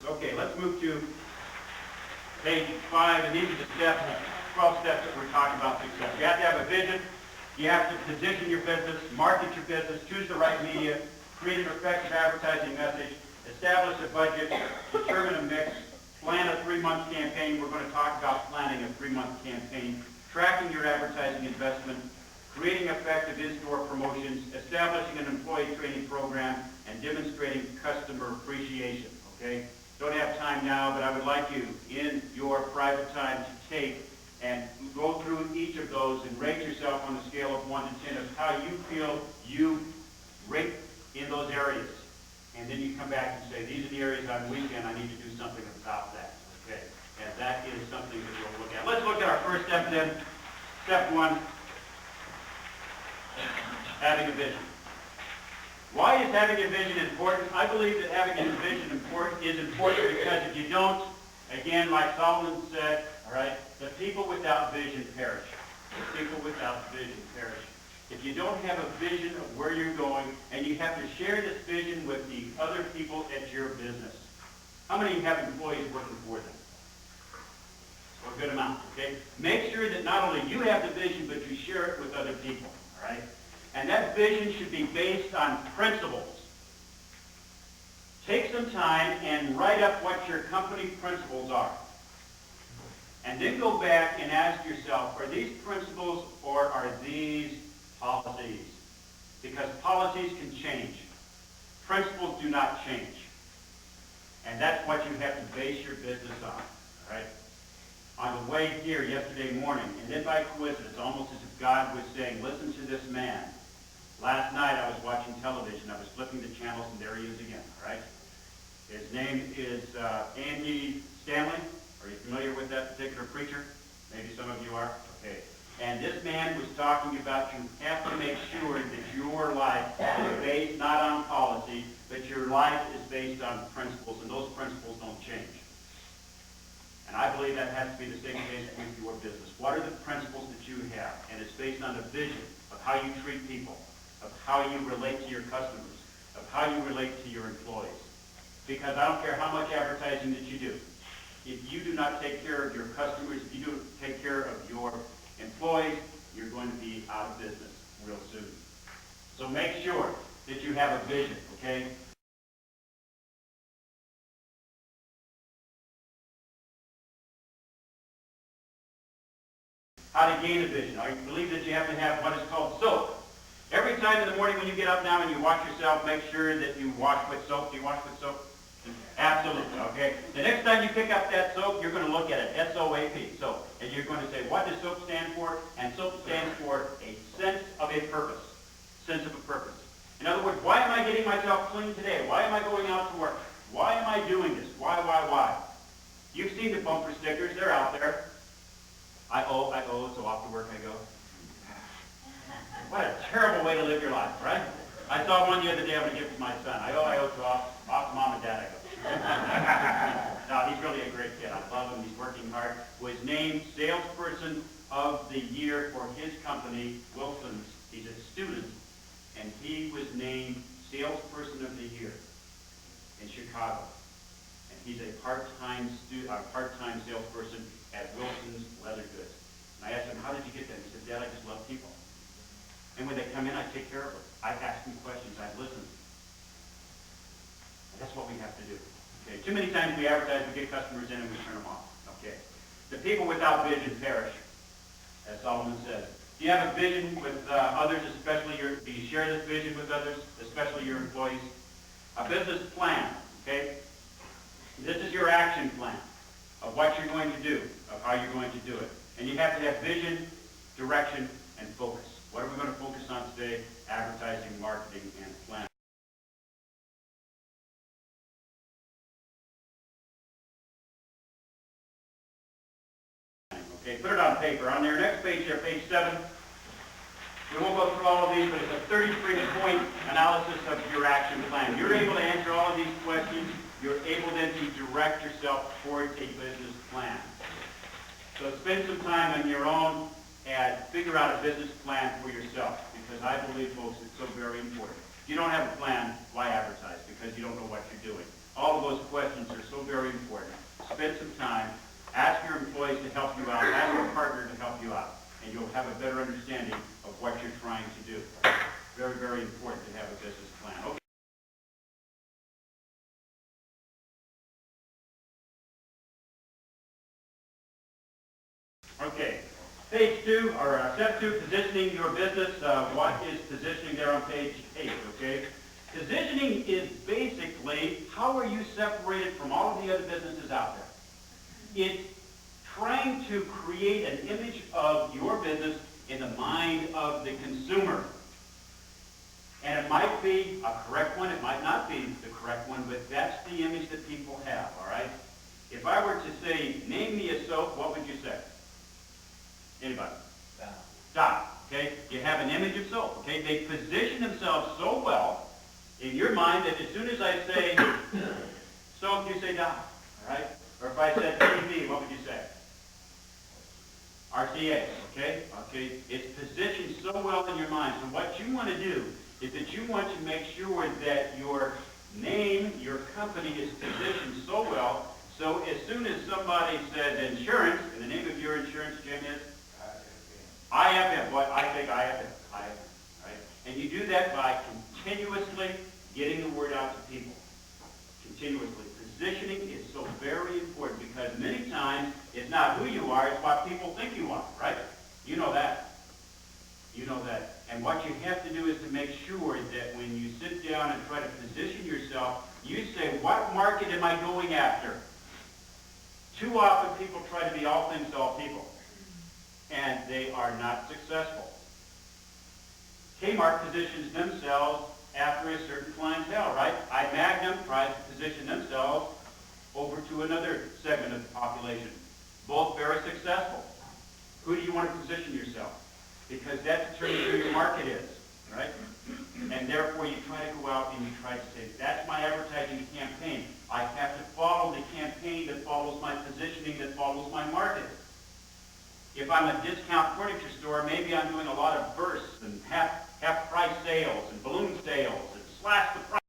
Okay, let's move to page 5, and these are the steps, 12 steps that we're talking about success. You have to have a vision. You have to position your business, market your business, choose the right media, create an effective advertising message, establish a budget, determine a mix, plan a 3-month campaign. We're going to talk about planning a 3-month campaign, tracking your advertising investment, creating effective in-store promotions, establishing an employee training program, and demonstrating customer appreciation. Okay? Don't have time now, but I would like you, in your private time, to take and go through each of those and rate yourself on a scale of 1 to 10 of how you feel you rate in those areas. And then you come back and say, these are the areas I'm weak in, I need to do something about that. Okay? And that is something that we'll look at. Let's look at our first step then. Step 1, having a vision. Why is having a vision important? I believe that having a vision is important because if you don't, again, like Solomon said, all right, the people without vision perish. The people without vision perish. If you don't have a vision of where you're going, and you have to share this vision with the other people at your business. How many of you have employees working for them? Well, a good amount, okay? Make sure that not only you have the vision, but you share it with other people, all right? And that vision should be based on principles. Take some time and write up what your company principles are. And then go back and ask yourself, are these principles or are these policies? Because policies can change. Principles do not change. And that's what you have to base your business on. All right? On the way here yesterday morning, and then by coincidence, almost as if God was saying, listen to this man. Last night I was watching television. I was flipping the channels, and there he is again. All right? His name is Andy Stanley. Are you familiar with that particular preacher? Maybe some of you are. Okay. And this man was talking about you have to make sure that your life is based not on policy, but your life is based on principles, and those principles don't change. And I believe that has to be the same case with your business. What are the principles that you have? And it's based on the vision of how you treat people, of how you relate to your customers, of how you relate to your employees. Because I don't care how much advertising that you do. If you do not take care of your customers, if you don't take care of your employees, you're going to be out of business real soon. So make sure that you have a vision, okay? How to gain a vision. I believe that you have to have what is called soap. Every time in the morning when you get up now and you wash yourself, make sure that you wash with soap. Do you wash with soap? Absolutely, okay? The next time you pick up that soap, you're going to look at it, S-O-A-P, soap. And you're going to say, what does soap stand for? And soap stands for a sense of a purpose. Sense of a purpose. In other words, why am I getting myself clean today? Why am I going out to work? Why am I doing this? Why? You've seen the bumper stickers. They're out there. I owe, so off to work I go. What a terrible way to live your life, right? I saw one the other day I'm going to give to my son. I owe, so off to mom and dad I go. No, he's really a great kid. I love him. He's working hard. Was named Salesperson of the Year for his company, Wilson's. He's a student, and he was named Salesperson of the Year in Chicago. And he's a part-time salesperson at Wilson's Leather Goods. And I asked him, how did you get that? He said, Dad, I just love people. And when they come in, I take care of them. I ask them questions. I listen. And that's what we have to do. Okay. Too many times we advertise, we get customers in, and we turn them off. Okay. The people without vision perish, as Solomon says. Do you have a vision with others, especially do you share this vision with others, especially your employees? A business plan, okay? This is your action plan of what you're going to do, of how you're going to do it. And you have to have vision, direction, and focus. What are we going to focus on today? Advertising, marketing, and planning. Okay, put it on paper. On your next page here, page 7, we won't go through all of these, but it's a 33-point analysis of your action plan. You're able to answer all of these questions. You're able then to direct yourself towards a business plan. So spend some time on your own and figure out a business plan for yourself, because I believe, folks, it's so very important. If you don't have a plan, why advertise? Because you don't know what you're doing. all of those questions are so very important. Spend some time. Ask your employees to help you out. Ask your partner to help you out. And you'll have a better understanding of what you're trying to do. Very, very important to have a business plan. Okay. Okay. Page 2, or step 2, positioning your business. What is positioning there on page 8, okay? Positioning is basically how are you separated from all of the other businesses out there. It's trying to create an image of your business in the mind of the consumer. And it might be a correct one, it might not be the correct one, but that's the image that people have, all right? If I were to say, name me a soap, what would you say? Anybody? Stop. Okay? You have an image of soap. Okay? They position themselves so well in your mind that as soon as I say soap, you say Doc. All right? Or if I said TV, what would you say? RCA. Okay? Okay? It's positioned so well in your mind. So what you want to do is that you want to make sure that your name, your company is positioned so well, so as soon as somebody says insurance, and the name of your insurance, Jim, is? IFM. What? I think IFM. IFM. Right? And you do that by continuously getting the word out to people. Continuously. Positioning is so very important because many times it's not who you are, it's what people think you are. Right? You know that. You know that. And what you have to do is to make sure that when you sit down and try to position yourself, you say, what market am I going after? Too often people try to be all things to all people. And they are not successful. Kmart positions themselves after a certain clientele, right? Magnum tries to position themselves over to another segment of the population. Both very successful. Who do you want to position yourself? Because that determines who your market is, right? And therefore you try to go out and you try to say, that's my advertising campaign. I have to follow the campaign that follows my positioning, that follows my market. If I'm a discount furniture store, maybe I'm doing a lot of bursts and half price sales and balloon sales and slash the price.